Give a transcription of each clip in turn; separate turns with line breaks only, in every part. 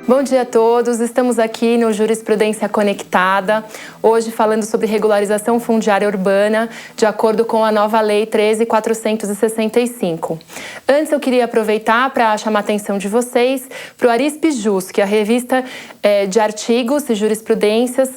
Bom dia a todos, estamos aqui no Jurisprudência Conectada, hoje falando sobre regularização fundiária urbana, de acordo com a nova Lei 13.465. Antes eu queria aproveitar para chamar a atenção de vocês para o ARISP-JUS, que é a revista de artigos e jurisprudências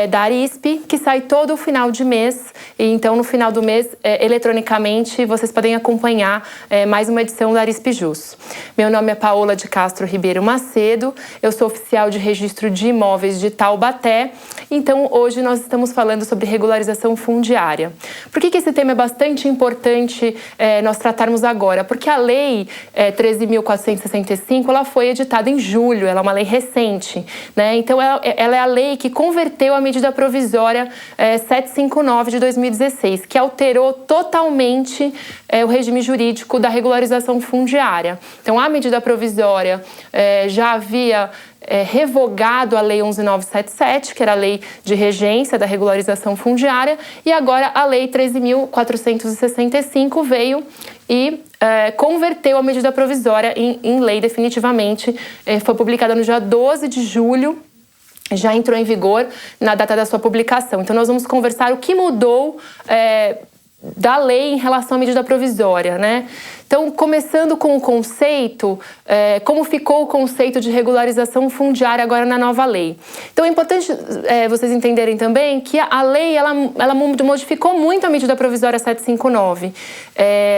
da ARISP, que sai todo o final de mês. E então, no final do mês, eletronicamente, vocês podem acompanhar mais uma edição da ARISP-JUS. Meu nome é Paola de Castro Ribeiro Macedo, eu sou oficial de registro de imóveis de Taubaté. Então, hoje nós estamos falando sobre regularização fundiária. Por que esse tema é bastante importante nós tratarmos agora? Porque a Lei 13.465, ela foi editada em julho, ela é uma lei recente, né? Então, ela é a lei que converteu a medida provisória 759 de 2016, que alterou totalmente o regime jurídico da regularização fundiária. Então, a medida provisória já havia revogado a Lei 11.977, que era a lei de regência da regularização fundiária, e agora a Lei 13.465 veio e converteu a medida provisória em lei definitivamente. Foi publicada no dia 12 de julho, já entrou em vigor na data da sua publicação. Então, nós vamos conversar o que mudou da lei em relação à medida provisória, né? Então, começando com o conceito, como ficou o conceito de regularização fundiária agora na nova lei. Então, é importante vocês entenderem também que a lei, ela modificou muito a medida provisória 759.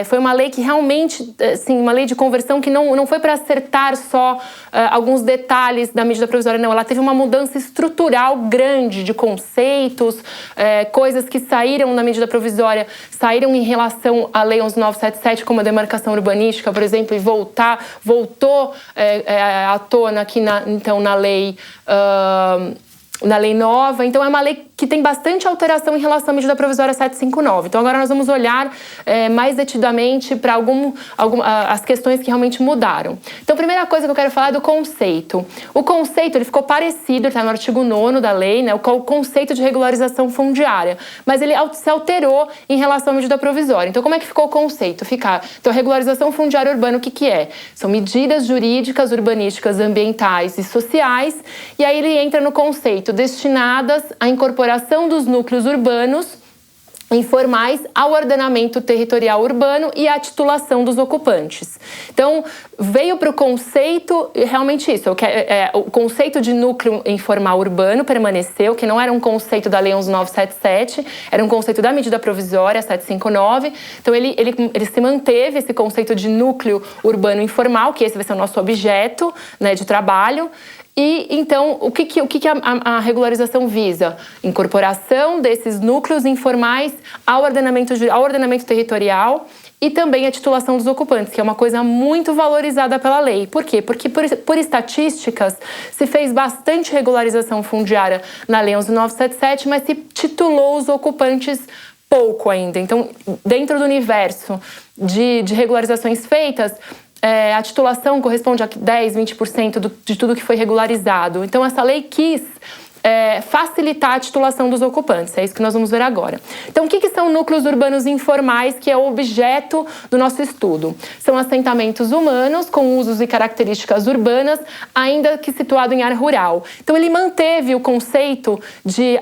Foi uma lei que realmente, assim, uma lei de conversão que não foi para acertar só alguns detalhes da medida provisória, não. Ela teve uma mudança estrutural grande de conceitos, coisas que saíram na medida provisória, saíram em relação à Lei 11.977, como a demarcação urbanística, por exemplo, e voltou à tona aqui na lei nova. Então, é uma lei que tem bastante alteração em relação à medida provisória 759. Então, agora nós vamos olhar mais detidamente para as questões que realmente mudaram. Então, a primeira coisa que eu quero falar é do conceito. O conceito, ele ficou parecido, está no artigo 9º da lei, né, o conceito de regularização fundiária, mas ele se alterou em relação à medida provisória. Então, como é que ficou o conceito? Então, regularização fundiária urbana, o que é? São medidas jurídicas, urbanísticas, ambientais e sociais, e aí ele entra no conceito destinadas à incorporação dos núcleos urbanos informais ao ordenamento territorial urbano e à titulação dos ocupantes. Então, veio para o conceito, realmente isso, o conceito de núcleo informal urbano permaneceu, que não era um conceito da Lei 11.977, era um conceito da medida provisória 759. Então, ele se manteve esse conceito de núcleo urbano informal, que esse vai ser o nosso objeto, né, de trabalho. E, então, o que a regularização visa? Incorporação desses núcleos informais ao ordenamento territorial e também a titulação dos ocupantes, que é uma coisa muito valorizada pela lei. Por quê? Porque, por estatísticas, se fez bastante regularização fundiária na Lei 11.977, mas se titulou os ocupantes pouco ainda. Então, dentro do universo de regularizações feitas, a titulação corresponde a 10, 20% de tudo que foi regularizado. Então, essa lei quis facilitar a titulação dos ocupantes. É isso que nós vamos ver agora. Então, o que são núcleos urbanos informais, que é o objeto do nosso estudo? São assentamentos humanos com usos e características urbanas, ainda que situado em área rural. Então, ele manteve o conceito de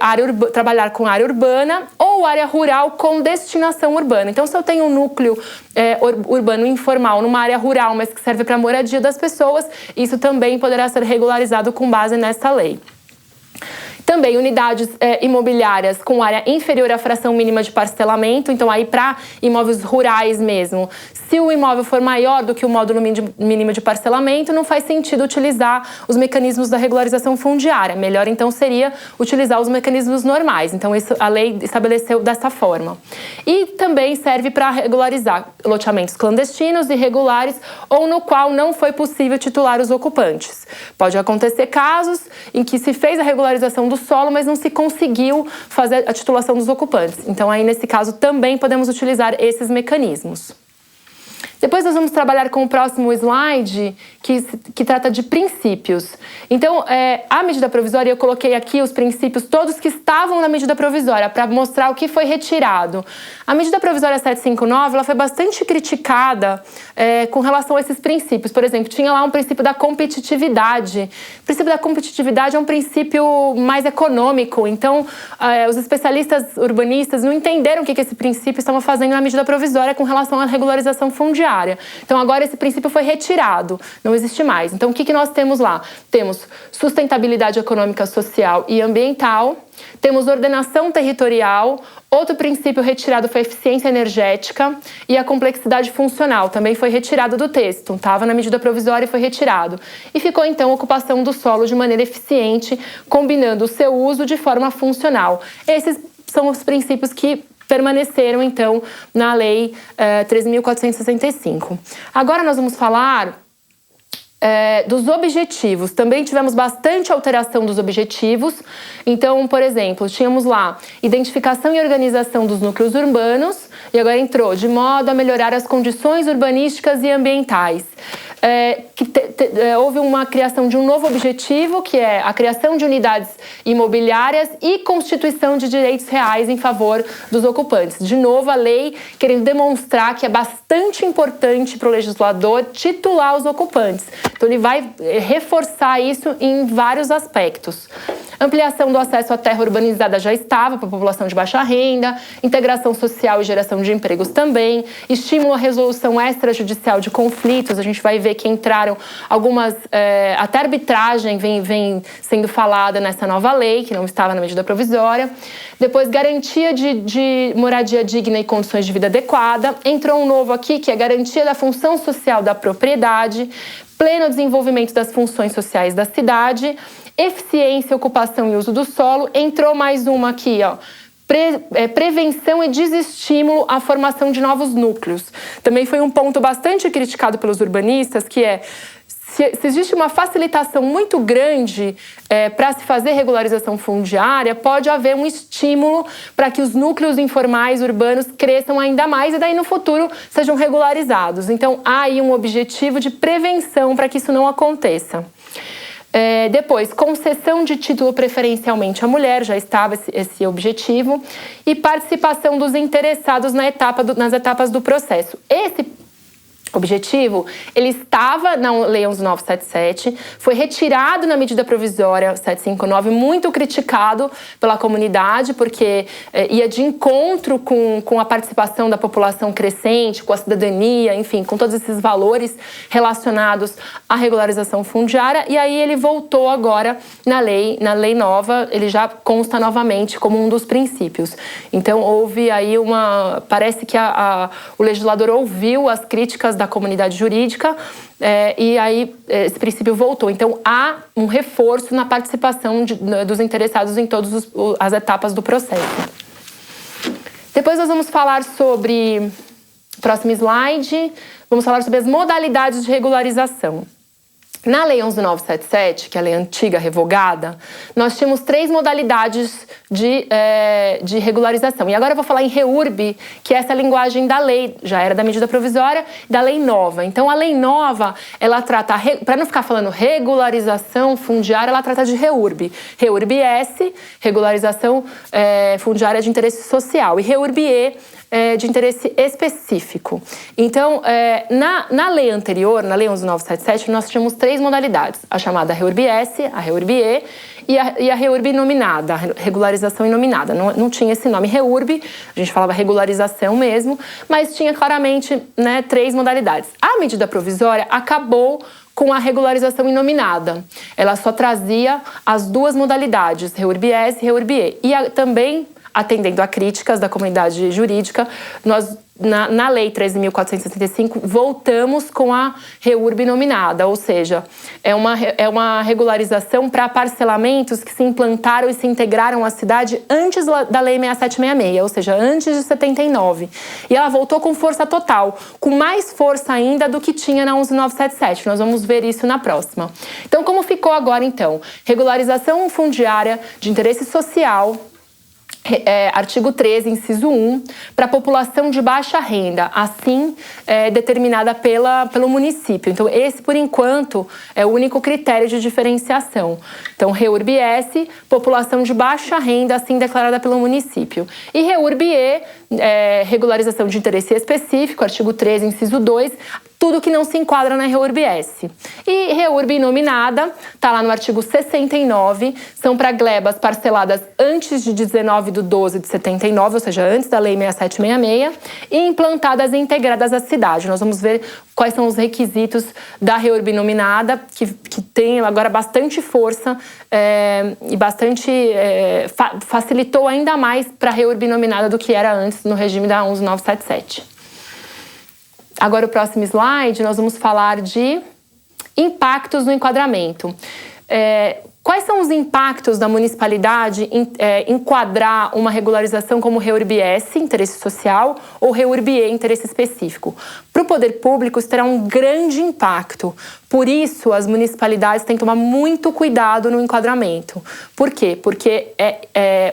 trabalhar com área urbana ou área rural com destinação urbana. Então, se eu tenho um núcleo urbano informal numa área rural, mas que serve para a moradia das pessoas, isso também poderá ser regularizado com base nessa lei. Também unidades imobiliárias com área inferior à fração mínima de parcelamento, então aí para imóveis rurais mesmo. Se o imóvel for maior do que o módulo mínimo de parcelamento, não faz sentido utilizar os mecanismos da regularização fundiária. Melhor então seria utilizar os mecanismos normais. Então isso a lei estabeleceu dessa forma. E também serve para regularizar loteamentos clandestinos, irregulares ou no qual não foi possível titular os ocupantes. Pode acontecer casos em que se fez a regularização do solo, mas não se conseguiu fazer a titulação dos ocupantes. Então, aí, nesse caso, também podemos utilizar esses mecanismos. Depois nós vamos trabalhar com o próximo slide, que trata de princípios. Então, a medida provisória, eu coloquei aqui os princípios todos que estavam na medida provisória, para mostrar o que foi retirado. A medida provisória 759, ela foi bastante criticada com relação a esses princípios. Por exemplo, tinha lá um princípio da competitividade. O princípio da competitividade é um princípio mais econômico, então os especialistas urbanistas não entenderam o que esse princípio estava fazendo na medida provisória com relação à regularização fundiária. Então agora esse princípio foi retirado, não existe mais. Então o que nós temos lá? Temos sustentabilidade econômica, social e ambiental, temos ordenação territorial, outro princípio retirado foi a eficiência energética e a complexidade funcional, também foi retirado do texto, estava na medida provisória e foi retirado. E ficou então a ocupação do solo de maneira eficiente, combinando o seu uso de forma funcional. Esses são os princípios que permaneceram então na Lei 13.465. Agora nós vamos falar dos objetivos. Também tivemos bastante alteração dos objetivos. Então, por exemplo, tínhamos lá identificação e organização dos núcleos urbanos, e agora entrou de modo a melhorar as condições urbanísticas e ambientais. Houve uma criação de um novo objetivo, que é a criação de unidades imobiliárias e constituição de direitos reais em favor dos ocupantes. De novo, a lei querendo demonstrar que é bastante importante para o legislador titular os ocupantes. Então, ele vai reforçar isso em vários aspectos. Ampliação do acesso à terra urbanizada já estava para a população de baixa renda, integração social e geração de empregos também, estímulo à resolução extrajudicial de conflitos. A gente vai ver que entraram algumas, até arbitragem vem sendo falada nessa nova lei, que não estava na medida provisória. Depois, garantia de moradia digna e condições de vida adequada. Entrou um novo aqui, que é garantia da função social da propriedade, pleno desenvolvimento das funções sociais da cidade, eficiência, ocupação e uso do solo. Entrou mais uma aqui, ó. Prevenção e desestímulo à formação de novos núcleos. Também foi um ponto bastante criticado pelos urbanistas, que é se existe uma facilitação muito grande para se fazer regularização fundiária, pode haver um estímulo para que os núcleos informais urbanos cresçam ainda mais e daí no futuro sejam regularizados. Então há aí um objetivo de prevenção para que isso não aconteça. Depois, concessão de título preferencialmente à mulher, já estava esse objetivo, e participação dos interessados nas etapas do processo. Esse objetivo, ele estava na Lei 11.977, foi retirado na medida provisória 759, muito criticado pela comunidade, porque ia de encontro com a participação da população crescente, com a cidadania, enfim, com todos esses valores relacionados à regularização fundiária, e aí ele voltou agora na lei nova, ele já consta novamente como um dos princípios. Então houve aí parece que o legislador ouviu as críticas da comunidade jurídica e aí esse princípio voltou. Então há um reforço na participação dos interessados em todas as etapas do processo. Depois nós vamos falar sobre, próximo slide, vamos falar sobre as modalidades de regularização. Na Lei 11.977, que é a lei antiga revogada, nós tínhamos 3 modalidades de regularização. E agora eu vou falar em REURB, que é essa linguagem da lei, já era da medida provisória, da lei nova. Então a lei nova, ela trata, para não ficar falando regularização fundiária, ela trata de REURB. REURB-S, regularização fundiária de interesse social, e REURB-E, de interesse específico. Então, na lei anterior, na lei 11.977, nós tínhamos 3 modalidades, a chamada REURB-S, a REURB-E e a REURB inominada, a regularização inominada. Não tinha esse nome REURB, a gente falava regularização mesmo, mas tinha claramente 3 modalidades. A medida provisória acabou com a regularização inominada. Ela só trazia as 2 modalidades, REURB-S e REURB-E. E também, atendendo a críticas da comunidade jurídica, nós, na Lei 13.465, voltamos com a REURB nominada, ou seja, é uma regularização para parcelamentos que se implantaram e se integraram à cidade antes da Lei 6766, ou seja, antes de 79. E ela voltou com força total, com mais força ainda do que tinha na 11.977. Nós vamos ver isso na próxima. Então, como ficou agora, então? Regularização fundiária de interesse social, Artigo 13, inciso 1, para a população de baixa renda, assim determinada pelo município. Então, esse, por enquanto, é o único critério de diferenciação. Então, REURB-S, população de baixa renda, assim declarada pelo município. E REURB-E, regularização de interesse específico, artigo 13, inciso 2, tudo que não se enquadra na REURB-S. E REURB inominada, está lá no artigo 69, são para glebas parceladas antes de 19/12/79, ou seja, antes da Lei 6766, e implantadas e integradas à cidade. Nós vamos ver quais são os requisitos da REURB inominada, que tem agora bastante força e bastante facilitou ainda mais para a REURB inominada do que era antes no regime da 11977. Agora, o próximo slide, nós vamos falar de impactos no enquadramento. Quais são os impactos da municipalidade em enquadrar uma regularização como REURB-S, interesse social, ou REURB-E, interesse específico? Para o poder público, isso terá um grande impacto. Por isso, as municipalidades têm que tomar muito cuidado no enquadramento. Por quê? Porque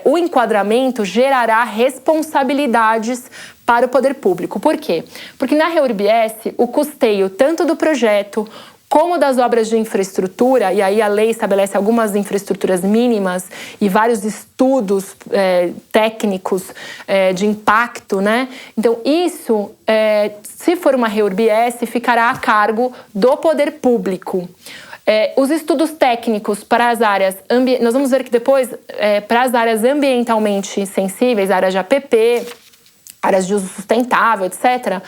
o enquadramento gerará responsabilidades para o poder público. Por quê? Porque na REURB-S, o custeio tanto do projeto como das obras de infraestrutura, e aí a lei estabelece algumas infraestruturas mínimas e vários estudos técnicos de impacto, né? Então, isso, se for uma REURB-S, ficará a cargo do poder público. Os estudos técnicos para as áreas, nós vamos ver que depois, para as áreas ambientalmente sensíveis, áreas de APP, áreas de uso sustentável, etc.,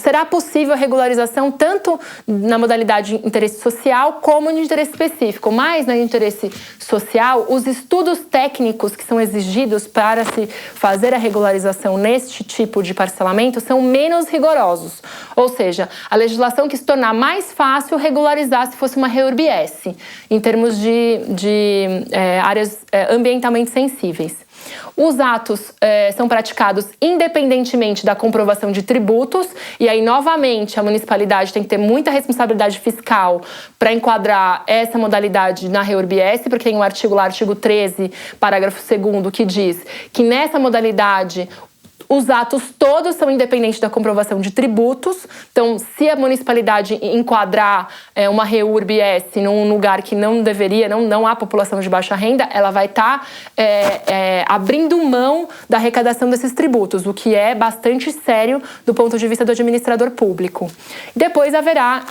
será possível a regularização tanto na modalidade de interesse social como no interesse específico. Mas no interesse social, os estudos técnicos que são exigidos para se fazer a regularização neste tipo de parcelamento são menos rigorosos. Ou seja, a legislação quis tornar mais fácil regularizar se fosse uma REURB-S, em termos de áreas ambientalmente sensíveis. Os atos são praticados independentemente da comprovação de tributos, e aí, novamente, a municipalidade tem que ter muita responsabilidade fiscal para enquadrar essa modalidade na REURB-S, porque tem um artigo lá, artigo 13, parágrafo 2º, que diz que nessa modalidade os atos todos são independentes da comprovação de tributos. Então, se a municipalidade enquadrar uma REURB-S num lugar que não deveria, não há população de baixa renda, ela vai estar abrindo mão da arrecadação desses tributos, o que é bastante sério do ponto de vista do administrador público. Depois haverá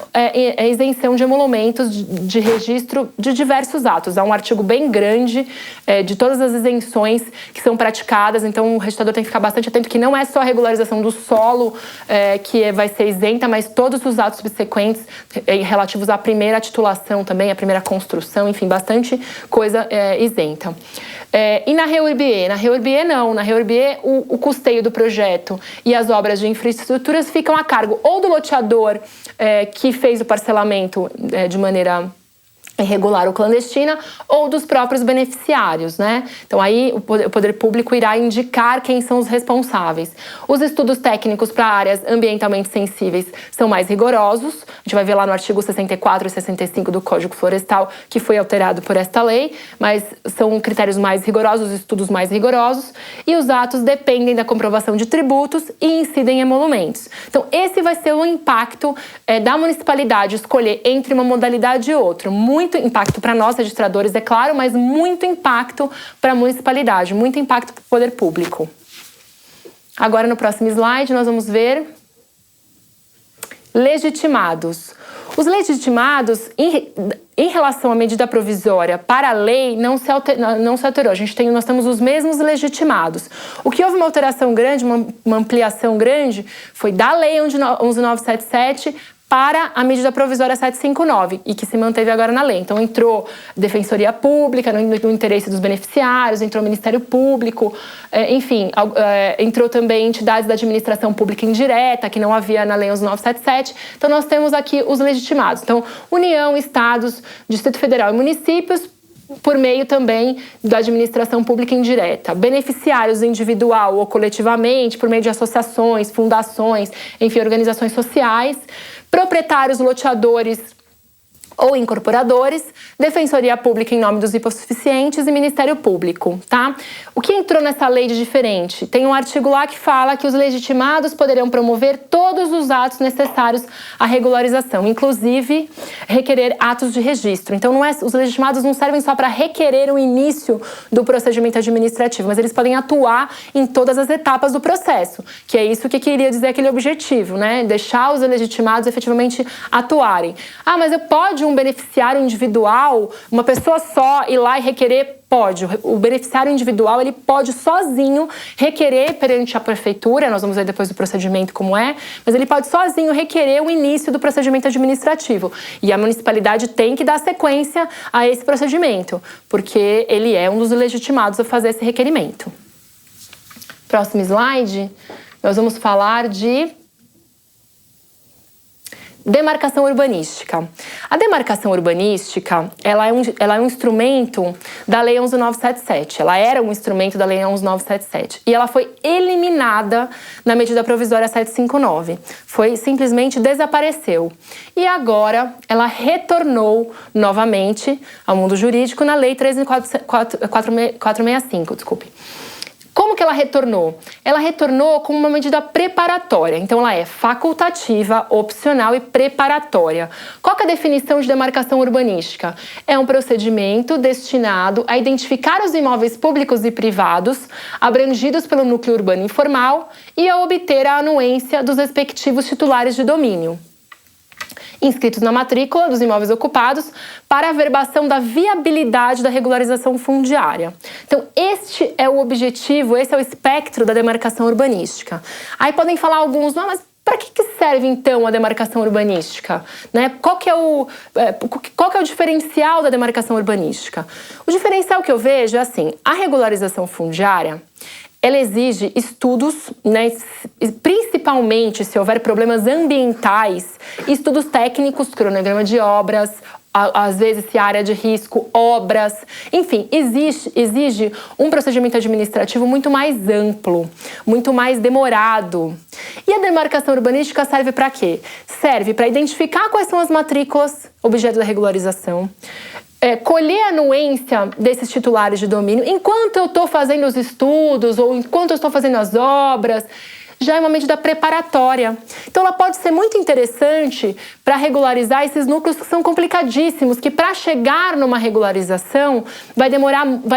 isenção de emolumentos de registro de diversos atos. Há um artigo bem grande de todas as isenções que são praticadas, então o registrador tem que ficar bastante atento que não é só a regularização do solo que vai ser isenta, mas todos os atos subsequentes relativos à primeira titulação também, à primeira construção, enfim, bastante coisa isenta. E na REURB-E? Na REURB-E não. Na REURB-E o custeio do projeto e as obras de infraestruturas ficam a cargo ou do loteador que fez o parcelamento de maneira irregular ou clandestina, ou dos próprios beneficiários, né? Então aí o poder público irá indicar quem são os responsáveis. Os estudos técnicos para áreas ambientalmente sensíveis são mais rigorosos. A gente vai ver lá no artigo 64 e 65 do Código Florestal, que foi alterado por esta lei, mas são critérios mais rigorosos, estudos mais rigorosos, e os atos dependem da comprovação de tributos e incidem em emolumentos. Então esse vai ser o impacto da municipalidade escolher entre uma modalidade e outra. Muito impacto para nós, registradores, é claro, mas muito impacto para a municipalidade, muito impacto para o poder público. Agora, no próximo slide, nós vamos ver legitimados. Os legitimados, em relação à medida provisória para a lei, não se alterou. Nós temos os mesmos legitimados. O que houve uma alteração grande, uma ampliação grande, foi da lei 11977 para a medida provisória 759, e que se manteve agora na lei. Então entrou Defensoria Pública, no interesse dos beneficiários, entrou o Ministério Público, enfim, entrou também entidades da administração pública indireta, que não havia na lei 11977. Então nós temos aqui os legitimados. Então, União, Estados, Distrito Federal e municípios, por meio também da administração pública indireta. Beneficiários individual ou coletivamente, por meio de associações, fundações, enfim, organizações sociais. Proprietários, loteadores ou incorporadores, Defensoria Pública em nome dos hipossuficientes e Ministério Público, tá? O que entrou nessa lei de diferente? Tem um artigo lá que fala que os legitimados poderão promover todos os atos necessários à regularização, inclusive requerer atos de registro. Então, os legitimados não servem só para requerer o início do procedimento administrativo, mas eles podem atuar em todas as etapas do processo, que é isso que queria dizer aquele objetivo, né? Deixar os legitimados efetivamente atuarem. Ah, mas pode um beneficiário individual, uma pessoa só, ir lá e requerer? Pode. O beneficiário individual, ele pode sozinho requerer perante a prefeitura, nós vamos ver depois do procedimento como é, mas ele pode sozinho requerer o início do procedimento administrativo. E a municipalidade tem que dar sequência a esse procedimento, porque ele é um dos legitimados a fazer esse requerimento. Próximo slide, nós vamos falar de demarcação urbanística. A demarcação urbanística, ela é um instrumento da Lei 11.977. Ela era um instrumento da Lei 11.977. E ela foi eliminada na medida provisória 759. Simplesmente desapareceu. E agora ela retornou novamente ao mundo jurídico na Lei 13.465, desculpe. Como que ela retornou? Ela retornou como uma medida preparatória. Então, ela é facultativa, opcional e preparatória. Qual que é a definição de demarcação urbanística? É um procedimento destinado a identificar os imóveis públicos e privados abrangidos pelo núcleo urbano informal e a obter a anuência dos respectivos titulares de domínio inscritos na matrícula dos imóveis ocupados para a averbação da viabilidade da regularização fundiária. Então, este é o objetivo, esse é o espectro da demarcação urbanística. Aí podem falar alguns, mas para que serve então a demarcação urbanística? Né? Qual que é o diferencial da demarcação urbanística? O diferencial que eu vejo é assim, a regularização fundiária, ela exige estudos, né, principalmente se houver problemas ambientais, estudos técnicos, cronograma de obras, às vezes se área de risco, obras, enfim, exige um procedimento administrativo muito mais amplo, muito mais demorado. E a demarcação urbanística serve para quê? Serve para identificar quais são as matrículas objeto da regularização, colher a anuência desses titulares de domínio enquanto eu estou fazendo os estudos ou enquanto eu estou fazendo as obras, já é uma medida preparatória. Então ela pode ser muito interessante para regularizar esses núcleos que são complicadíssimos, que para chegar numa regularização vai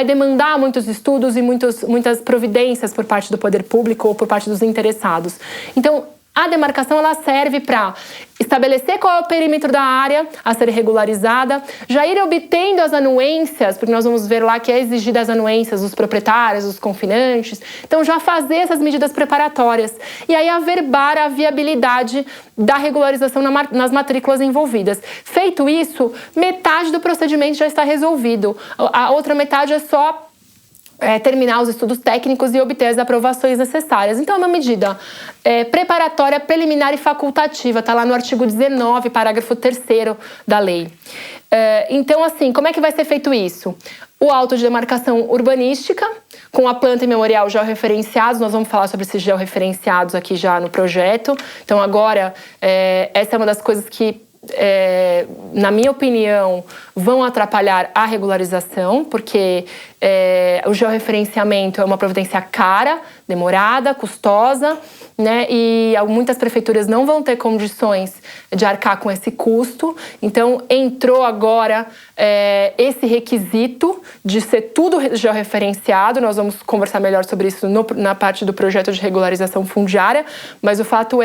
demandar muitos estudos e muitas providências por parte do poder público ou por parte dos interessados. Então, a demarcação ela serve para estabelecer qual é o perímetro da área a ser regularizada, já ir obtendo as anuências, porque nós vamos ver lá que é exigida as anuências dos proprietários, dos confinantes. Então, já fazer essas medidas preparatórias. E aí, averbar a viabilidade da regularização nas matrículas envolvidas. Feito isso, metade do procedimento já está resolvido. A outra metade é só terminar os estudos técnicos e obter as aprovações necessárias. Então, é uma medida preparatória, preliminar e facultativa. Está lá no artigo 19, parágrafo 3º da lei. Então, assim, como é que vai ser feito isso? O auto de demarcação urbanística, com a planta e memorial georreferenciados. Nós vamos falar sobre esses georreferenciados aqui já no projeto. Então, agora, essa é uma das coisas que na minha opinião, vão atrapalhar a regularização, porque o georreferenciamento é uma providência cara, demorada, custosa, né? E muitas prefeituras não vão ter condições de arcar com esse custo. Então, entrou agora esse requisito de ser tudo georreferenciado. Nós vamos conversar melhor sobre isso na parte do projeto de regularização fundiária, mas o fato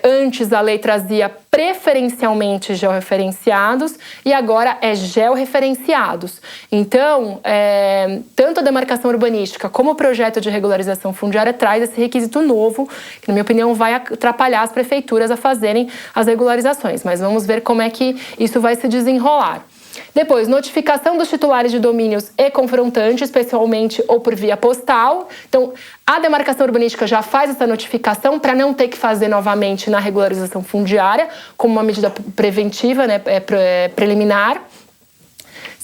antes a lei trazia preferencialmente georreferenciados e agora é georreferenciados. Então, tanto a demarcação urbanística como o projeto de regularização fundiária traz esse requisito novo, que, na minha opinião, vai atrapalhar as prefeituras a fazerem as regularizações. Mas vamos ver como é que isso vai se desenrolar. Depois, notificação dos titulares de domínios e confrontantes, pessoalmente ou por via postal. Então, a demarcação urbanística já faz essa notificação para não ter que fazer novamente na regularização fundiária, como uma medida preventiva, né, preliminar.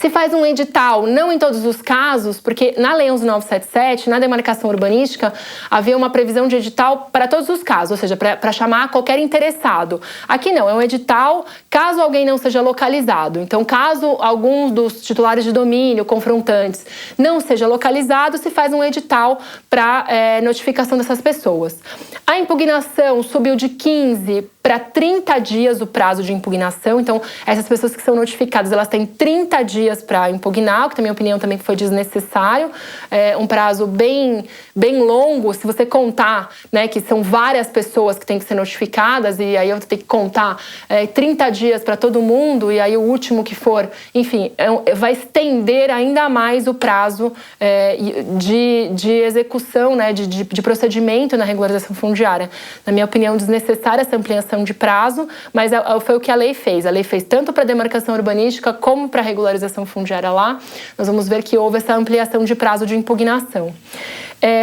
Se faz um edital, não em todos os casos, porque na Lei 11.977, na demarcação urbanística, havia uma previsão de edital para todos os casos, ou seja, para chamar qualquer interessado. Aqui não, é um edital caso alguém não seja localizado. Então, caso algum dos titulares de domínio, confrontantes, não seja localizado, se faz um edital para notificação dessas pessoas. A impugnação subiu de 15 para 30 dias o prazo de impugnação. Então, essas pessoas que são notificadas, elas têm 30 dias para impugnar, o que, na minha opinião, também foi desnecessário. É um prazo bem longo, se você contar, né, que são várias pessoas que têm que ser notificadas, e aí eu tenho que contar 30 dias para todo mundo, e aí o último que for, enfim, vai estender ainda mais o prazo de execução, né, de procedimento na regularização fundiária. Na minha opinião, desnecessária essa ampliação de prazo, mas foi o que a lei fez. A lei fez tanto para a demarcação urbanística como para a regularização fundiária lá. Nós vamos ver que houve essa ampliação de prazo de impugnação.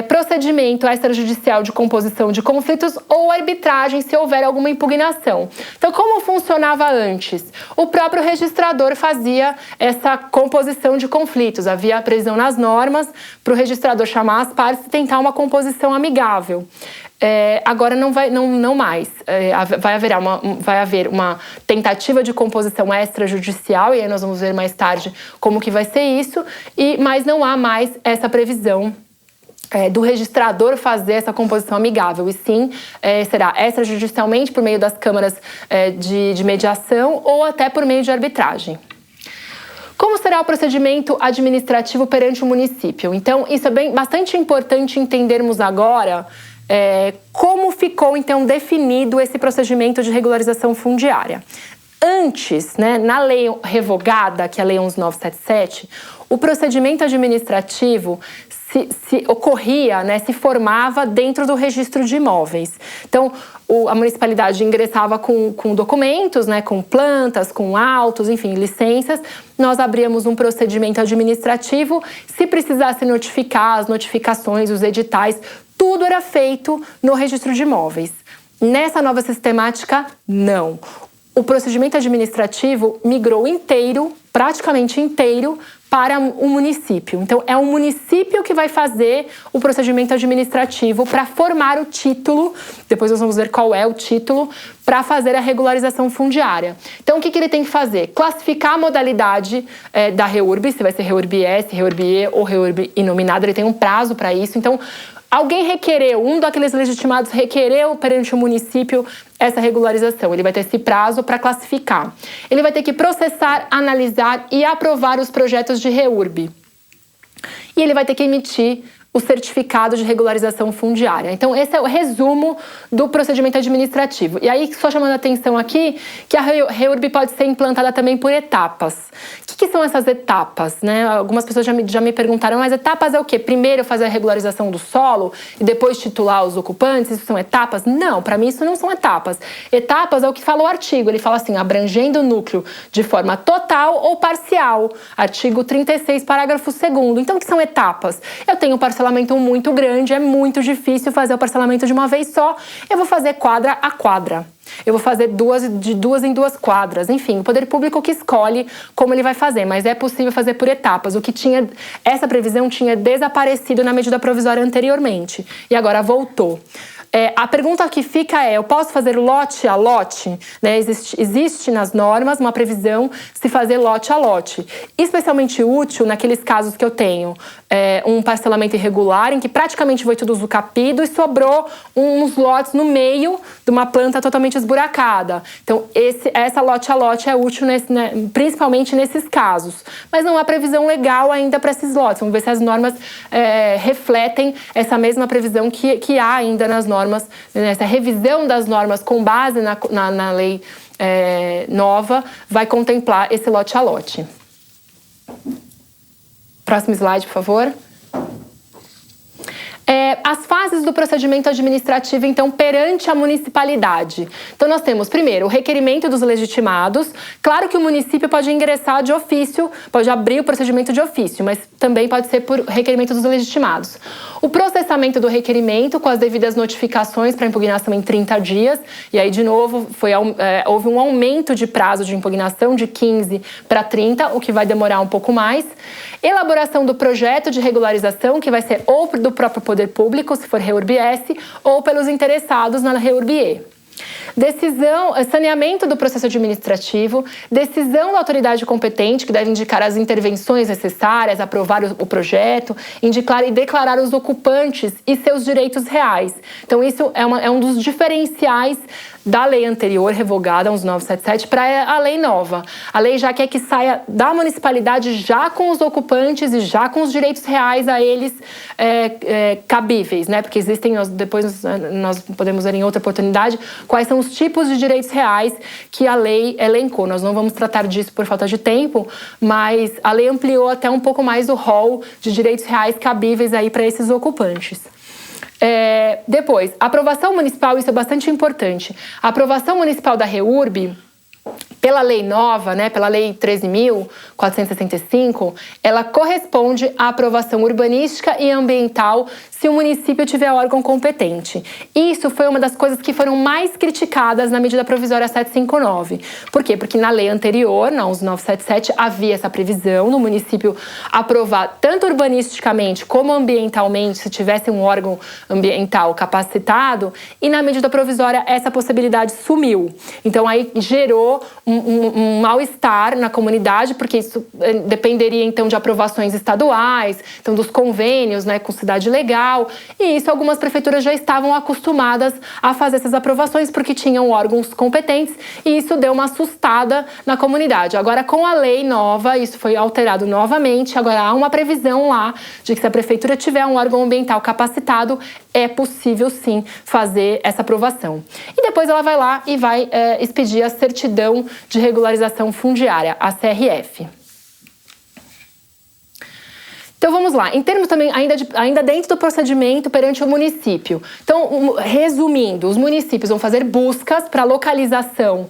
Procedimento extrajudicial de composição de conflitos ou arbitragem se houver alguma impugnação. Então, como funcionava antes? O próprio registrador fazia essa composição de conflitos. Havia previsão nas normas para o registrador chamar as partes e tentar uma composição amigável. Agora não mais. Vai haver uma tentativa de composição extrajudicial, e aí nós vamos ver mais tarde como que vai ser isso, mas não há mais essa previsão do registrador fazer essa composição amigável, e sim será extrajudicialmente por meio das câmaras de mediação ou até por meio de arbitragem. Como será o procedimento administrativo perante o município? Então, isso é bastante importante entendermos agora como ficou, então, definido esse procedimento de regularização fundiária. Antes, né, na lei revogada, que é a Lei 11.977, o procedimento administrativo se ocorria, né, se formava dentro do registro de imóveis. Então, a municipalidade ingressava com documentos, né, com plantas, com autos, enfim, licenças. Nós abríamos um procedimento administrativo. Se precisasse notificar as notificações, os editais, tudo era feito no registro de imóveis. Nessa nova sistemática, não. O procedimento administrativo migrou inteiro, praticamente inteiro, para o município. Então, é o município que vai fazer o procedimento administrativo para formar o título, depois nós vamos ver qual é o título, para fazer a regularização fundiária. Então, o que ele tem que fazer? Classificar a modalidade da REURB, se vai ser REURB S, REURB E ou REURB inominada, ele tem um prazo para isso. Então, alguém requereu, um daqueles legitimados requereu perante o município essa regularização. Ele vai ter esse prazo para classificar. Ele vai ter que processar, analisar e aprovar os projetos de REURB. E ele vai ter que emitir o certificado de regularização fundiária. Então, esse é o resumo do procedimento administrativo. E aí, só chamando a atenção aqui, que a REURB pode ser implantada também por etapas. O que são essas etapas, né? Algumas pessoas já me perguntaram, mas etapas é o quê? Primeiro fazer a regularização do solo e depois titular os ocupantes? Isso são etapas? Não, para mim isso não são etapas. Etapas é o que fala o artigo. Ele fala assim, abrangendo o núcleo de forma total ou parcial. Artigo 36, parágrafo 2º. Então, o que são etapas? Eu tenho um parcelamento muito grande, é muito difícil fazer o parcelamento de uma vez só. Eu vou fazer quadra a quadra. Eu vou fazer de duas em duas quadras. Enfim, o poder público que escolhe como ele vai fazer, mas é possível fazer por etapas. Essa previsão tinha desaparecido na medida provisória anteriormente e agora voltou. A pergunta que fica eu posso fazer lote a lote? Né? Existe nas normas uma previsão de se fazer lote a lote. Especialmente útil naqueles casos que eu tenho um parcelamento irregular, em que praticamente foi tudo usucapido e sobrou uns lotes no meio de uma planta totalmente esburacada. Então, essa lote a lote é útil principalmente nesses casos. Mas não há previsão legal ainda para esses lotes. Vamos ver se as normas refletem essa mesma previsão que há ainda nas normas, essa revisão das normas com base na lei nova vai contemplar esse lote a lote. Próximo slide, por favor. as fases do procedimento administrativo, então, perante a municipalidade. Então, nós temos, primeiro, o requerimento dos legitimados. Claro que o município pode ingressar de ofício, pode abrir o procedimento de ofício, mas também pode ser por requerimento dos legitimados. O processamento do requerimento com as devidas notificações para impugnação em 30 dias. E aí, de novo, houve um aumento de prazo de impugnação de 15 para 30, o que vai demorar um pouco mais. Elaboração do projeto de regularização, que vai ser ou do próprio poder público, se for REURB-S, ou pelos interessados na REURB-E. Decisão, saneamento do processo administrativo, decisão da autoridade competente, que deve indicar as intervenções necessárias, aprovar o projeto, indicar e declarar os ocupantes e seus direitos reais. Então, isso é um dos diferenciais da lei anterior, revogada, 11977, para a lei nova. A lei já quer que saia da municipalidade já com os ocupantes e já com os direitos reais a eles cabíveis, né? Porque existem, depois nós podemos ver em outra oportunidade, quais são os tipos de direitos reais que a lei elencou. Nós não vamos tratar disso por falta de tempo, mas a lei ampliou até um pouco mais o rol de direitos reais cabíveis aí para esses ocupantes. Depois, aprovação municipal, isso é bastante importante. A aprovação municipal da REURB, pela lei nova, né, pela lei 13.465, ela corresponde à aprovação urbanística e ambiental se o município tiver órgão competente. Isso foi uma das coisas que foram mais criticadas na medida provisória 759. Por quê? Porque na lei anterior, na 11977, havia essa previsão no município aprovar tanto urbanisticamente como ambientalmente, se tivesse um órgão ambiental capacitado, e na medida provisória essa possibilidade sumiu. Então aí gerou um mal-estar na comunidade, porque isso dependeria então de aprovações estaduais, então dos convênios, né, com cidade legal, e isso algumas prefeituras já estavam acostumadas a fazer essas aprovações porque tinham órgãos competentes, e isso deu uma assustada na comunidade. Agora, com a lei nova, isso foi alterado novamente, agora há uma previsão lá de que se a prefeitura tiver um órgão ambiental capacitado, é possível sim fazer essa aprovação. E depois ela vai lá e vai expedir a certidão de regularização fundiária, a CRF. Então vamos lá, em termos também ainda dentro do procedimento perante o município. Então, resumindo, os municípios vão fazer buscas para localização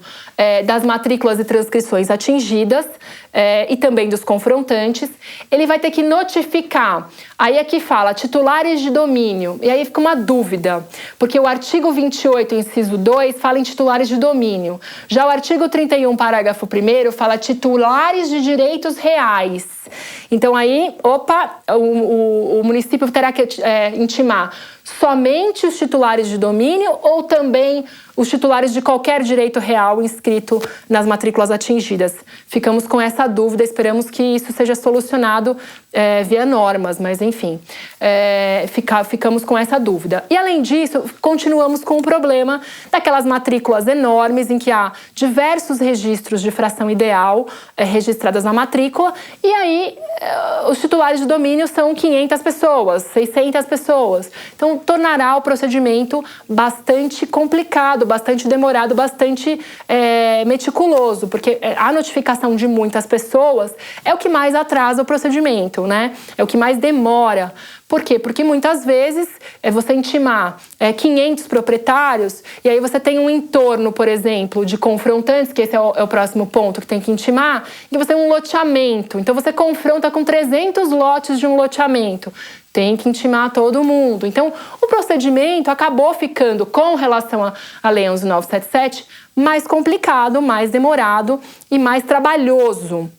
das matrículas e transcrições atingidas e também dos confrontantes. Ele vai ter que notificar, aí aqui fala titulares de domínio, e aí fica uma dúvida, porque o artigo 28, inciso 2, fala em titulares de domínio. Já o artigo 31, parágrafo 1º, fala titulares de direitos reais. Então aí, o município terá que intimar somente os titulares de domínio ou também os titulares de qualquer direito real inscrito nas matrículas atingidas. Ficamos com essa dúvida, esperamos que isso seja solucionado via normas, mas enfim, ficamos com essa dúvida. E além disso, continuamos com o problema daquelas matrículas enormes em que há diversos registros de fração ideal registradas na matrícula, e aí os titulares de domínio são 500 pessoas, 600 pessoas. Então, tornará o procedimento bastante complicado, bastante demorado, bastante meticuloso, porque a notificação de muitas pessoas é o que mais atrasa o procedimento, né? É o que mais demora. Por quê? Porque muitas vezes você intimar 500 proprietários e aí você tem um entorno, por exemplo, de confrontantes, que esse é o próximo ponto que tem que intimar, e você tem um loteamento. Então você confronta com 300 lotes de um loteamento. Tem que intimar todo mundo. Então, o procedimento acabou ficando, com relação à Lei 11977, mais complicado, mais demorado e mais trabalhoso.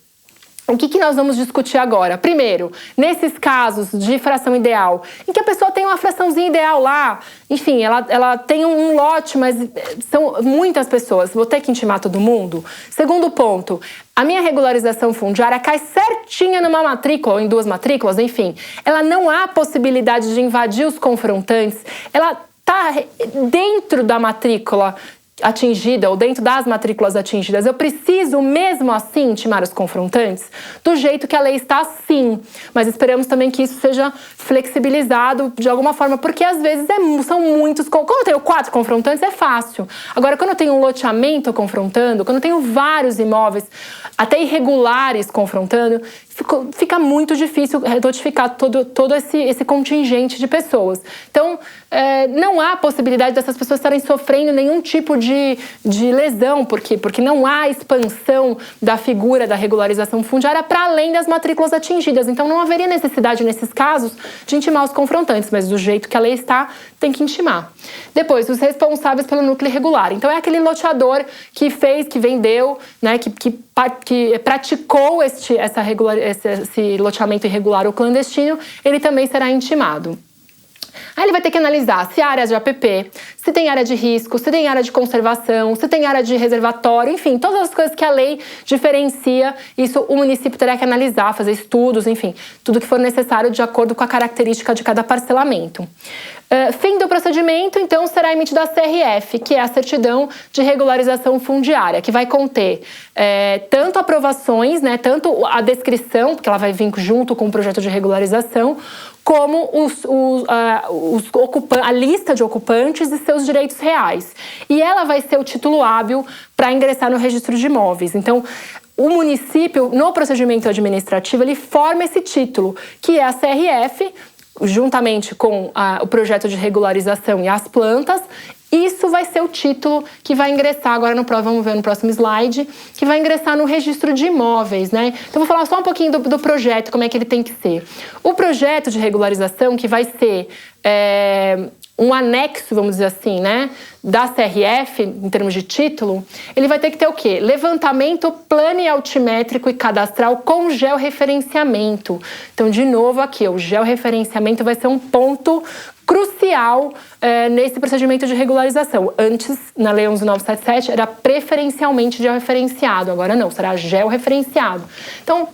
O que nós vamos discutir agora? Primeiro, nesses casos de fração ideal, em que a pessoa tem uma fraçãozinha ideal lá, enfim, ela tem um lote, mas são muitas pessoas, vou ter que intimar todo mundo? Segundo ponto, a minha regularização fundiária cai certinha numa matrícula, ou em duas matrículas, enfim. Ela não há possibilidade de invadir os confrontantes, ela está dentro da matrícula atingida ou dentro das matrículas atingidas, eu preciso mesmo assim intimar os confrontantes? Do jeito que a lei está, sim. Mas esperamos também que isso seja flexibilizado de alguma forma, porque às vezes são muitos. Quando eu tenho 4 confrontantes, é fácil. Agora, quando eu tenho um loteamento confrontando, quando eu tenho vários imóveis, até irregulares confrontando, fica muito difícil notificar todo esse contingente de pessoas. Então, não há possibilidade dessas pessoas estarem sofrendo nenhum tipo de lesão. Por quê? Porque não há expansão da figura da regularização fundiária para além das matrículas atingidas. Então, não haveria necessidade, nesses casos, de intimar os confrontantes, mas do jeito que a lei está, tem que intimar. Depois, os responsáveis pelo núcleo irregular. Então, é aquele loteador que vendeu, né, que praticou esse loteamento irregular ou clandestino, ele também será intimado. Aí ele vai ter que analisar se há áreas de APP, se tem área de risco, se tem área de conservação, se tem área de reservatório, enfim, todas as coisas que a lei diferencia, isso o município terá que analisar, fazer estudos, enfim, tudo que for necessário de acordo com a característica de cada parcelamento. Fim do procedimento, então, será emitida a CRF, que é a Certidão de Regularização Fundiária, que vai conter tanto aprovações, né, tanto a descrição, porque ela vai vir junto com o projeto de regularização, como a lista de ocupantes e seus direitos reais. E ela vai ser o título hábil para ingressar no registro de imóveis. Então, o município, no procedimento administrativo, ele forma esse título, que é a CRF, juntamente com o projeto de regularização e as plantas. Isso vai ser o título que vai ingressar, agora vamos ver no próximo slide, que vai ingressar no registro de imóveis, né? Então, vou falar só um pouquinho do projeto, como é que ele tem que ser. O projeto de regularização, que vai ser um anexo, vamos dizer assim, né, da CRF, em termos de título, ele vai ter que ter o quê? Levantamento planialtimétrico e cadastral com georreferenciamento. Então, de novo aqui, o georreferenciamento vai ser um ponto crucial nesse procedimento de regularização. Antes, na Lei 11.977, era preferencialmente georreferenciado, agora não, será georreferenciado. Então,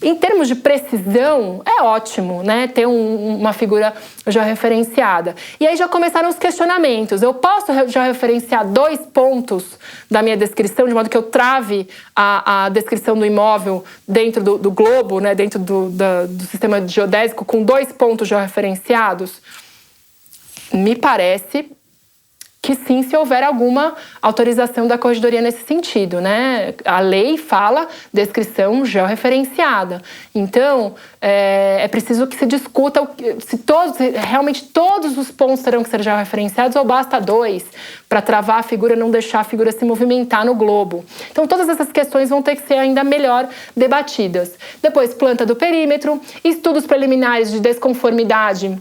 em termos de precisão, é ótimo, né, ter uma figura georreferenciada. E aí já começaram os questionamentos. Eu posso georreferenciar 2 pontos da minha descrição, de modo que eu trave a descrição do imóvel dentro do globo, né, dentro do sistema geodésico, com 2 pontos georreferenciados? Me parece que sim, se houver alguma autorização da corregedoria nesse sentido, né? A lei fala descrição georreferenciada. Então, é preciso que se discuta se realmente todos os pontos terão que ser georreferenciados ou basta 2 para travar a figura, não deixar a figura se movimentar no globo. Então, todas essas questões vão ter que ser ainda melhor debatidas. Depois, planta do perímetro, estudos preliminares de desconformidade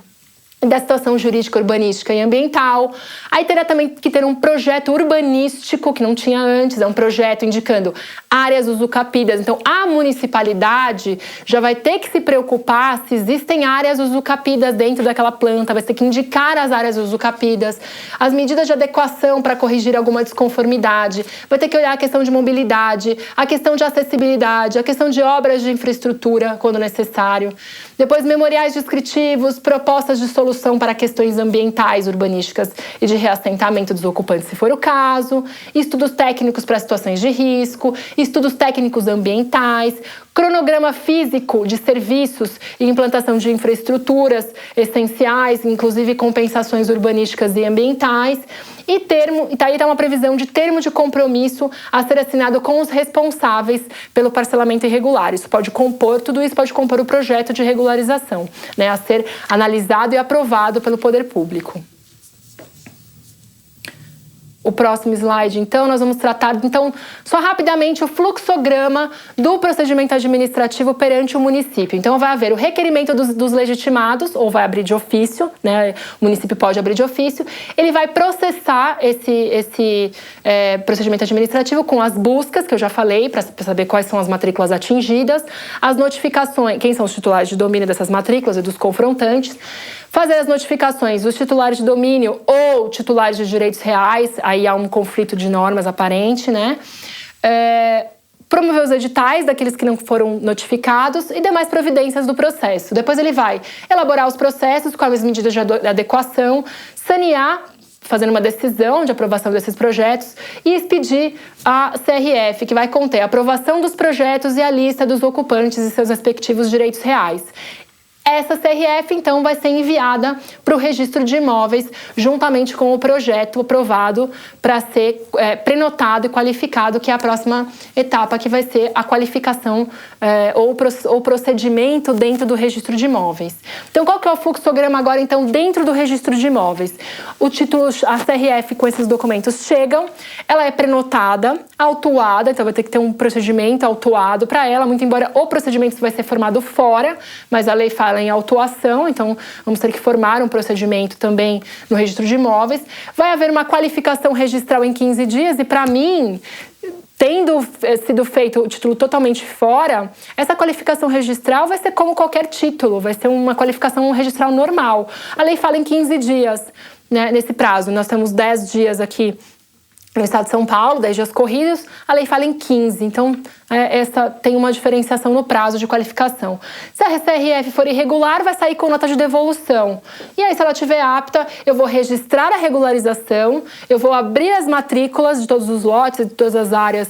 da situação jurídica, urbanística e ambiental. Aí terá também que ter um projeto urbanístico, que não tinha antes, é um projeto indicando áreas usucapidas. Então, a municipalidade já vai ter que se preocupar se existem áreas usucapidas dentro daquela planta, vai ter que indicar as áreas usucapidas, as medidas de adequação para corrigir alguma desconformidade, vai ter que olhar a questão de mobilidade, a questão de acessibilidade, a questão de obras de infraestrutura, quando necessário. Depois, memoriais descritivos, propostas de solução para questões ambientais, urbanísticas e de reassentamento dos ocupantes, se for o caso, estudos técnicos para situações de risco, estudos técnicos ambientais, cronograma físico de serviços e implantação de infraestruturas essenciais, inclusive compensações urbanísticas e ambientais, e aí está uma previsão de termo de compromisso a ser assinado com os responsáveis pelo parcelamento irregular. Tudo isso pode compor o projeto de regularização, né, a ser analisado e aprovado pelo poder público. O próximo slide, então, nós vamos tratar, só rapidamente o fluxograma do procedimento administrativo perante o município. Então, vai haver o requerimento dos legitimados, ou vai abrir de ofício, né? O município pode abrir de ofício. Ele vai processar esse procedimento administrativo com as buscas, que eu já falei, para saber quais são as matrículas atingidas, as notificações, quem são os titulares de domínio dessas matrículas e dos confrontantes, fazer as notificações dos titulares de domínio ou titulares de direitos reais, aí há um conflito de normas aparente, né? Promover os editais daqueles que não foram notificados e demais providências do processo. Depois ele vai elaborar os processos com as medidas de adequação, sanear, fazendo uma decisão de aprovação desses projetos e expedir a CRF, que vai conter a aprovação dos projetos e a lista dos ocupantes e seus respectivos direitos reais. Essa CRF, então, vai ser enviada para o registro de imóveis, juntamente com o projeto aprovado para ser prenotado e qualificado, que é a próxima etapa, que vai ser a qualificação ou procedimento dentro do registro de imóveis. Então, qual que é o fluxograma agora, então, dentro do registro de imóveis? O título, a CRF com esses documentos chegam, ela é prenotada, autuada, então vai ter que ter um procedimento autuado para ela, muito embora o procedimento vai ser formado fora, mas a lei fala em autuação, então vamos ter que formar um procedimento também no registro de imóveis. Vai haver uma qualificação registral em 15 dias e, para mim, tendo sido feito o título totalmente fora, essa qualificação registral vai ser como qualquer título, vai ser uma qualificação registral normal. A lei fala em 15 dias, né, nesse prazo. Nós temos 10 dias aqui no estado de São Paulo, 10 dias corridos, a lei fala em 15, então essa tem uma diferenciação no prazo de qualificação. Se a CRF for irregular, vai sair com nota de devolução. E aí, se ela estiver apta, eu vou registrar a regularização, eu vou abrir as matrículas de todos os lotes, de todas as áreas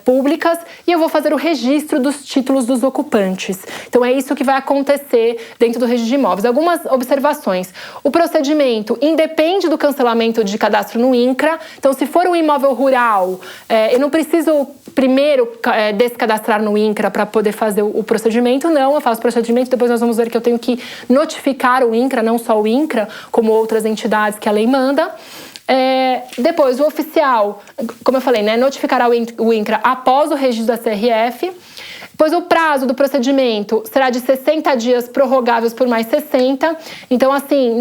públicas, e eu vou fazer o registro dos títulos dos ocupantes. Então é isso que vai acontecer dentro do registro de imóveis. Algumas observações. O procedimento independe do cancelamento de cadastro no INCRA, então se for um imóvel rural, eu não preciso primeiro descadastrar no INCRA para poder fazer o procedimento, não, eu faço o procedimento, depois nós vamos ver que eu tenho que notificar o INCRA, não só o INCRA, como outras entidades que a lei manda. Depois, o oficial, como eu falei, né, notificará o INCRA após o registro da CRF. Pois o prazo do procedimento será de 60 dias prorrogáveis por mais 60. Então, assim,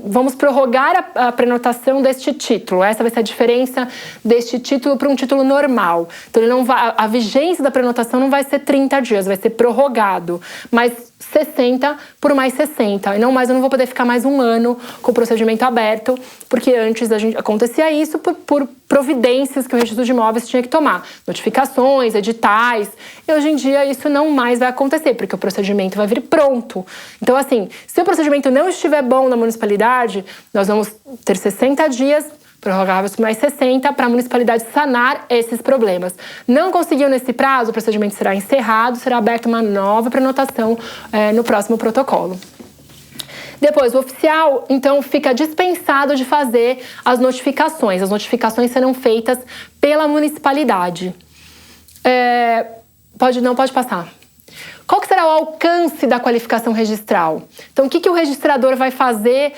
vamos prorrogar a prenotação deste título. Essa vai ser a diferença deste título para um título normal. Então, a vigência da prenotação não vai ser 30 dias, vai ser prorrogado. Mas 60 por mais 60. E não mais, eu não vou poder ficar mais um ano com o procedimento aberto, porque antes acontecia isso por providências que o registro de imóveis tinha que tomar. Notificações, editais. E hoje em dia isso não mais vai acontecer, porque o procedimento vai vir pronto. Então, assim, se o procedimento não estiver bom na municipalidade, nós vamos ter 60 dias prorrogáveis por mais 60 para a municipalidade sanar esses problemas. Não conseguiu nesse prazo, o procedimento será encerrado, será aberta uma nova prenotação no próximo protocolo. Depois, o oficial, então, fica dispensado de fazer as notificações. As notificações serão feitas pela municipalidade. Não pode passar. Qual que será o alcance da qualificação registral? Então, o que o registrador vai fazer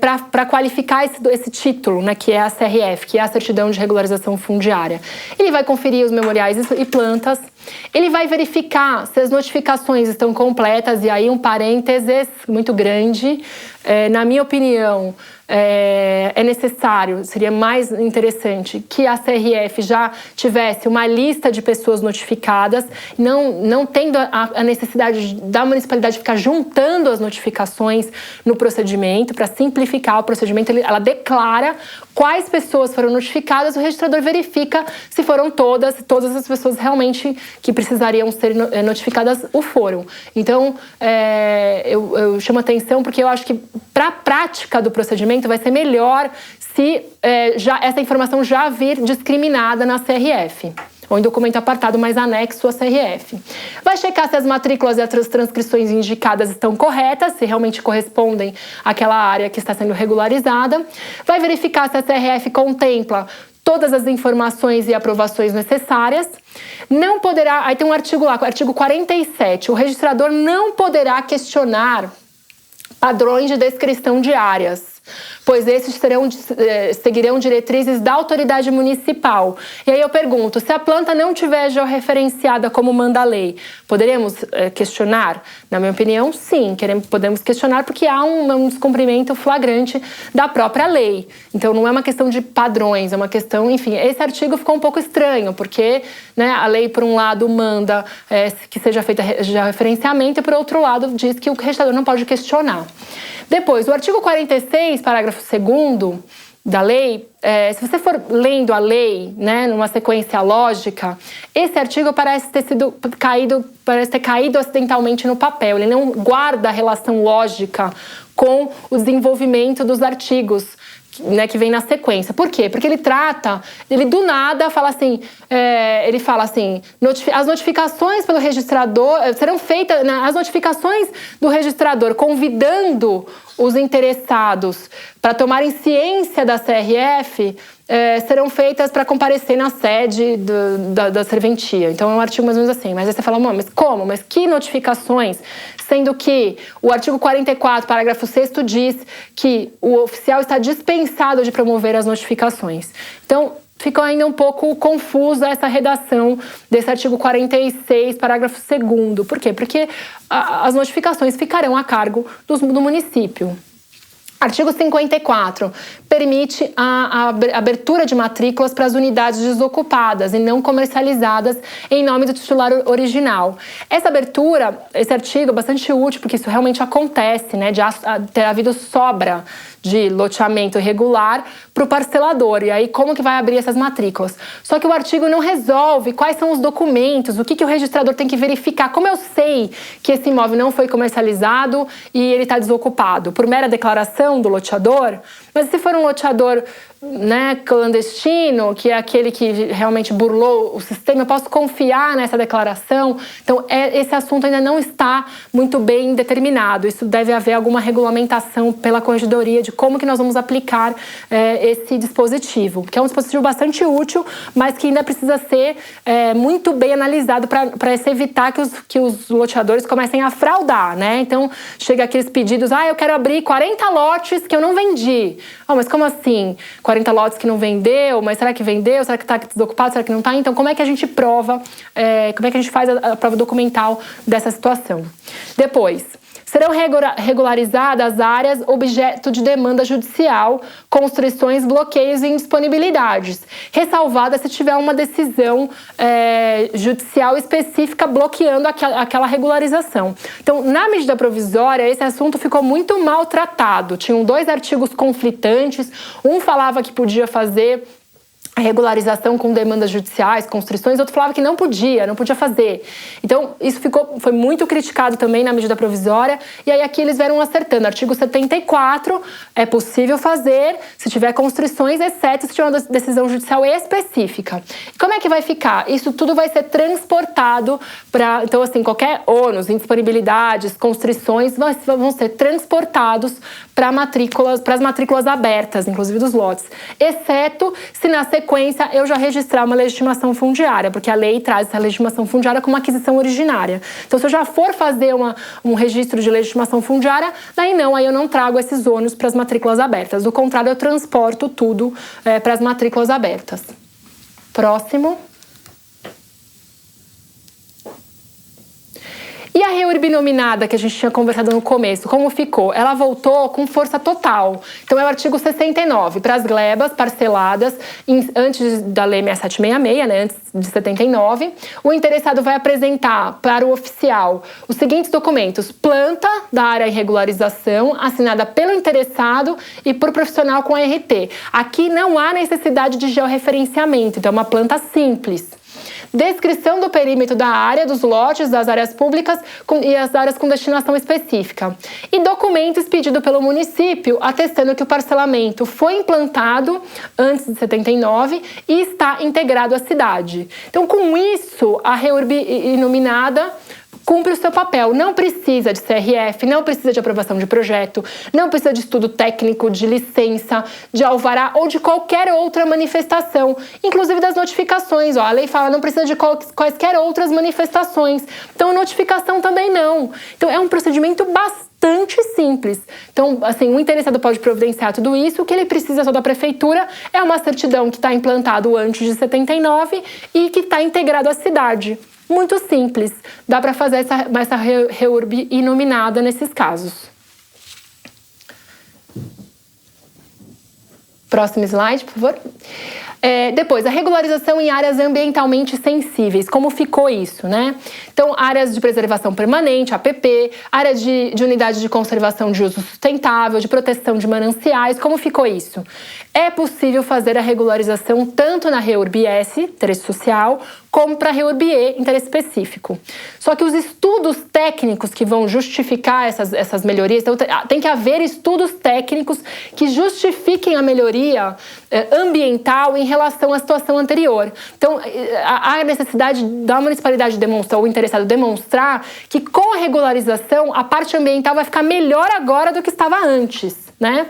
para qualificar esse título, né, que é a CRF, que é a Certidão de Regularização Fundiária? Ele vai conferir os memoriais e plantas, ele vai verificar se as notificações estão completas, e aí um parênteses muito grande, na minha opinião, é necessário, seria mais interessante que a CRF já tivesse uma lista de pessoas notificadas, não tendo a necessidade da municipalidade ficar juntando as notificações no procedimento, para simplificar o procedimento. Ela declara quais pessoas foram notificadas, o registrador verifica se foram todas as pessoas realmente que precisariam ser notificadas o foram. Então, eu chamo atenção porque eu acho que para a prática do procedimento vai ser melhor se essa informação já vir discriminada na CRF, ou em documento apartado mais anexo à CRF. Vai checar se as matrículas e as transcrições indicadas estão corretas, se realmente correspondem àquela área que está sendo regularizada. Vai verificar se a CRF contempla todas as informações e aprovações necessárias. Não poderá, aí tem um artigo lá, o artigo 47, o registrador não poderá questionar padrões de descrição de áreas, pois esses seguirão diretrizes da autoridade municipal. E aí eu pergunto, se a planta não tiver georreferenciada como manda a lei, poderemos questionar? Na minha opinião, sim, podemos questionar porque há um descumprimento flagrante da própria lei. Então não é uma questão de padrões, é uma questão, enfim, esse artigo ficou um pouco estranho, porque, né, a lei, por um lado, manda que seja feita georreferenciamento, e por outro lado, diz que o registrador não pode questionar. Depois, o artigo 46, parágrafo 2º da lei, se você for lendo a lei, né, numa sequência lógica, esse artigo parece ter caído acidentalmente no papel. Ele não guarda a relação lógica com o desenvolvimento dos artigos né, que vem na sequência. Por quê? Porque ele do nada fala assim, ele fala assim, as notificações pelo registrador, serão feitas, né, as notificações do registrador convidando os interessados para tomarem ciência da CRF serão feitas para comparecer na sede da serventia. Então é um artigo mais ou menos assim. Mas aí você fala, mas como? Mas que notificações? Sendo que o artigo 44, parágrafo 6º diz que o oficial está dispensado de promover as notificações. Então, ficou ainda um pouco confusa essa redação desse artigo 46, parágrafo 2º. Por quê? Porque as notificações ficarão a cargo do município. Artigo 54 permite a abertura de matrículas para as unidades desocupadas e não comercializadas em nome do titular original. Essa abertura, esse artigo é bastante útil porque isso realmente acontece, né, de ter havido sobra de loteamento irregular para o parcelador. E aí, como que vai abrir essas matrículas? Só que o artigo não resolve quais são os documentos, o que o registrador tem que verificar. Como eu sei que esse imóvel não foi comercializado e ele está desocupado? Por mera declaração do loteador? Mas se for um loteador, né, clandestino, que é aquele que realmente burlou o sistema, eu posso confiar nessa declaração? Então, esse assunto ainda não está muito bem determinado. Isso deve haver alguma regulamentação pela corregedoria de como que nós vamos aplicar esse dispositivo, que é um dispositivo bastante útil, mas que ainda precisa ser muito bem analisado para se evitar que os loteadores comecem a fraudar, né? Então, chega aqueles pedidos, eu quero abrir 40 lotes que eu não vendi. Mas como assim? 40 lotes que não vendeu, mas será que vendeu? Será que está desocupado? Será que não está? Então, como é que a gente prova? Como é que a gente faz a prova documental dessa situação? Depois, serão regularizadas áreas objeto de demanda judicial, construções, bloqueios e indisponibilidades, ressalvada se tiver uma decisão judicial específica bloqueando aquela regularização. Então, na medida provisória, esse assunto ficou muito mal tratado. Tinham 2 artigos conflitantes, um falava que podia fazer a regularização com demandas judiciais, constrições, outro falava que não podia fazer. Então, isso foi muito criticado também na medida provisória, e aí aqui eles vieram acertando. Artigo 74, é possível fazer se tiver constrições, exceto se tiver uma decisão judicial específica. E como é que vai ficar? Isso tudo vai ser transportado para... Então, assim, qualquer ônus, indisponibilidades, constrições vão ser transportados para as matrículas abertas, inclusive dos lotes, exceto se na sequência eu já registrar uma legitimação fundiária, porque a lei traz essa legitimação fundiária como aquisição originária. Então, se eu já for fazer um registro de legitimação fundiária, aí eu não trago esses ônus para as matrículas abertas. Do contrário, eu transporto tudo para as matrículas abertas. Próximo. E a REURB nominada, que a gente tinha conversado no começo, como ficou? Ela voltou com força total. Então, é o artigo 69, para as glebas parceladas antes da Lei 6766, né, antes de 79, o interessado vai apresentar para o oficial os seguintes documentos: planta da área em regularização, assinada pelo interessado e por profissional com RT. Aqui não há necessidade de georreferenciamento, então é uma planta simples. Descrição do perímetro da área, dos lotes, das áreas públicas e as áreas com destinação específica. E documento expedido pelo município atestando que o parcelamento foi implantado antes de 79 e está integrado à cidade. Então, com isso, a REURB inominada cumpre o seu papel. Não precisa de CRF, não precisa de aprovação de projeto, não precisa de estudo técnico, de licença, de alvará ou de qualquer outra manifestação, inclusive das notificações. A lei fala não precisa de quaisquer outras manifestações. Então, a notificação também não. Então, é um procedimento bastante simples. Então, assim, o interessado pode providenciar tudo isso. O que ele precisa só da prefeitura é uma certidão que está implantado antes de 79 e que está integrado à cidade. Muito simples. Dá para fazer essa REURB inominada nesses casos. Próximo slide, por favor. Depois, a regularização em áreas ambientalmente sensíveis. Como ficou isso, né? Então, áreas de preservação permanente, APP, área de unidade de conservação de uso sustentável, de proteção de mananciais. Como ficou isso? É possível fazer a regularização tanto na REURB-S, interesse social, como para REURB-E, interesse específico. Só que os estudos técnicos que vão justificar essas melhorias, então tem que haver estudos técnicos que justifiquem a melhoria ambiental em relação à situação anterior. Então, há necessidade da municipalidade demonstrar, ou o interessado demonstrar, que com a regularização a parte ambiental vai ficar melhor agora do que estava antes, né?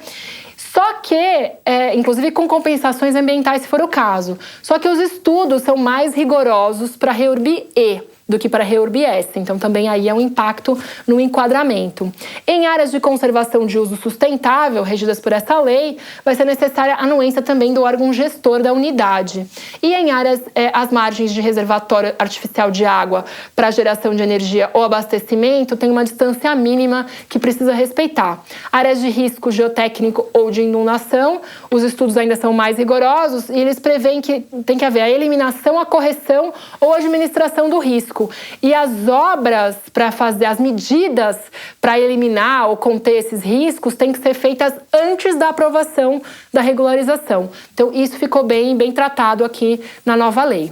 Só que, inclusive com compensações ambientais, se for o caso. Só que os estudos são mais rigorosos para REURB-E do que para REURB-S. Então, também aí é um impacto no enquadramento. Em áreas de conservação de uso sustentável, regidas por essa lei, vai ser necessária a anuência também do órgão gestor da unidade. E em áreas às margens de reservatório artificial de água para geração de energia ou abastecimento, tem uma distância mínima que precisa respeitar. Áreas de risco geotécnico ou de inundação, os estudos ainda são mais rigorosos e eles prevêem que tem que haver a eliminação, a correção ou a administração do risco. E as obras para fazer, as medidas para eliminar ou conter esses riscos têm que ser feitas antes da aprovação da regularização. Então, isso ficou bem tratado aqui na nova lei.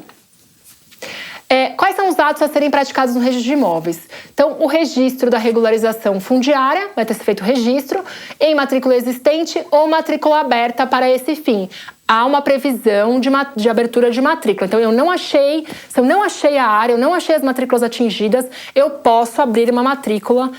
Quais são os atos a serem praticados no registro de imóveis? Então, o registro da regularização fundiária, vai ter que ser feito o registro, em matrícula existente ou matrícula aberta para esse fim. Há uma previsão de abertura de matrícula. Então, se eu não achei a área, eu não achei as matrículas atingidas, eu posso abrir uma matrícula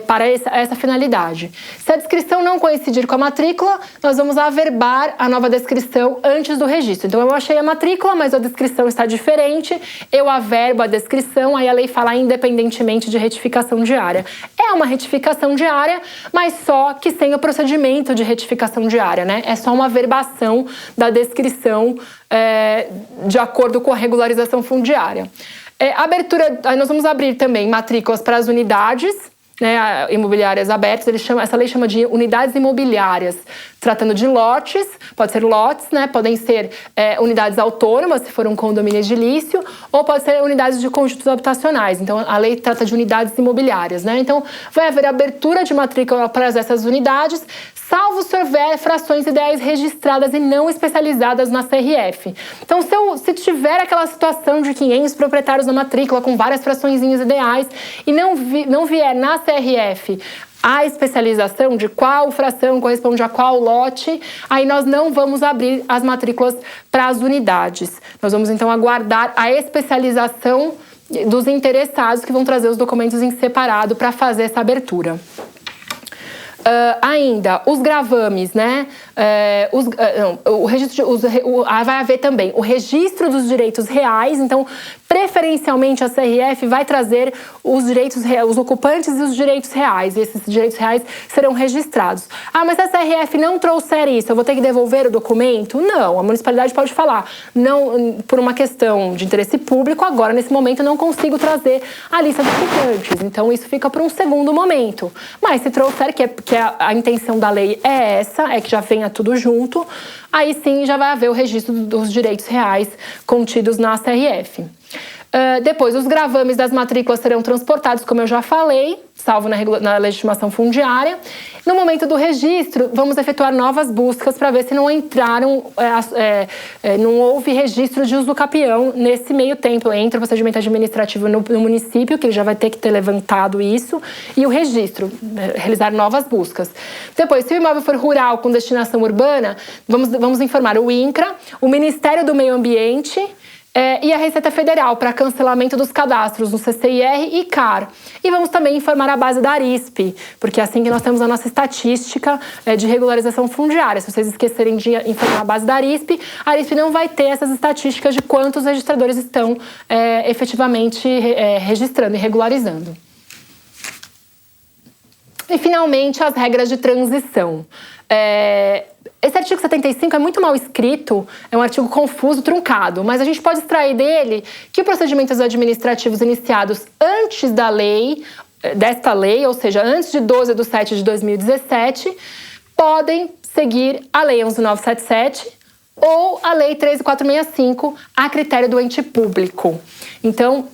para essa finalidade. Se a descrição não coincidir com a matrícula, nós vamos averbar a nova descrição antes do registro. Então, eu achei a matrícula, mas a descrição está diferente, eu averbo a descrição, aí a lei fala independentemente de retificação de área. É uma retificação de área, mas só que sem o procedimento de retificação de área, né? É só uma averbação da descrição de acordo com a regularização fundiária. Nós vamos abrir também matrículas para as unidades, né, imobiliárias abertas. Essa lei chama de unidades imobiliárias, tratando de lotes, pode ser lotes, né, podem ser unidades autônomas, se for um condomínio edilício, ou pode ser unidades de conjuntos habitacionais. Então, a lei trata de unidades imobiliárias, né? Então, vai haver abertura de matrícula para essas unidades, salvo se houver frações ideais registradas e não especializadas na CRF. Então, se tiver aquela situação de 500 proprietários na matrícula com várias fraçõezinhas ideais e não vier na CRF a especialização de qual fração corresponde a qual lote, aí nós não vamos abrir as matrículas para as unidades. Nós vamos, então, aguardar a especialização dos interessados que vão trazer os documentos em separado para fazer essa abertura. Ainda, os gravames, né? Vai haver também o registro dos direitos reais. Então, preferencialmente, a CRF vai trazer os direitos reais, os ocupantes e os direitos reais. E esses direitos reais serão registrados. Mas se a CRF não trouxer isso, eu vou ter que devolver o documento? Não, a municipalidade pode falar. Não, por uma questão de interesse público, agora, nesse momento, eu não consigo trazer a lista dos ocupantes. Então, isso fica para um segundo momento. Mas se trouxer, que a intenção da lei é essa, é que já venha tudo junto, aí sim já vai haver o registro dos direitos reais contidos na CRF. Depois, os gravames das matrículas serão transportados, como eu já falei, salvo na legitimação fundiária. No momento do registro, vamos efetuar novas buscas para ver se não houve registro de usucapião nesse meio tempo, entre o procedimento administrativo no município, que ele já vai ter que ter levantado isso, e o registro, realizar novas buscas. Depois, se o imóvel for rural com destinação urbana, vamos informar o INCRA, o Ministério do Meio Ambiente, e a Receita Federal para cancelamento dos cadastros no CCIR e CAR. E vamos também informar a base da ARISP, porque é assim que nós temos a nossa estatística de regularização fundiária. Se vocês esquecerem de informar a base da ARISP não vai ter essas estatísticas de quantos registradores estão efetivamente registrando e regularizando. E, finalmente, as regras de transição. Esse artigo 75 é muito mal escrito, é um artigo confuso, truncado, mas a gente pode extrair dele que procedimentos administrativos iniciados antes desta lei, ou seja, antes de 12/7/2017, podem seguir a Lei 11.977, ou a Lei 13.465, a critério do ente público. Então,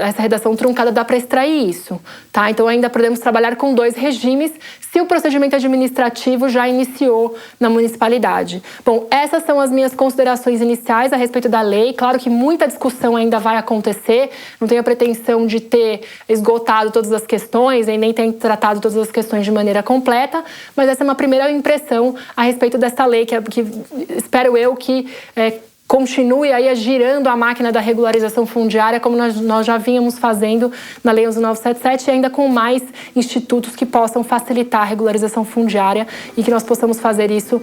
essa redação truncada dá para extrair isso, tá? Então, ainda podemos trabalhar com 2 regimes se o procedimento administrativo já iniciou na municipalidade. Bom, essas são as minhas considerações iniciais a respeito da lei. Claro que muita discussão ainda vai acontecer, não tenho a pretensão de ter esgotado todas as questões e nem ter tratado todas as questões de maneira completa, mas essa é uma primeira impressão a respeito dessa lei, que espero eu que continue aí girando a máquina da regularização fundiária, como nós já vínhamos fazendo na Lei 11.977, e ainda com mais institutos que possam facilitar a regularização fundiária e que nós possamos fazer isso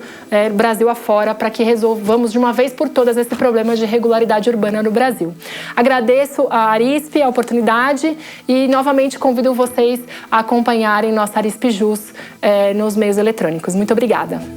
Brasil afora, para que resolvamos de uma vez por todas esse problema de irregularidade urbana no Brasil. Agradeço à Arisp a oportunidade e novamente convido vocês a acompanharem nossa Arisp Jus nos meios eletrônicos. Muito obrigada.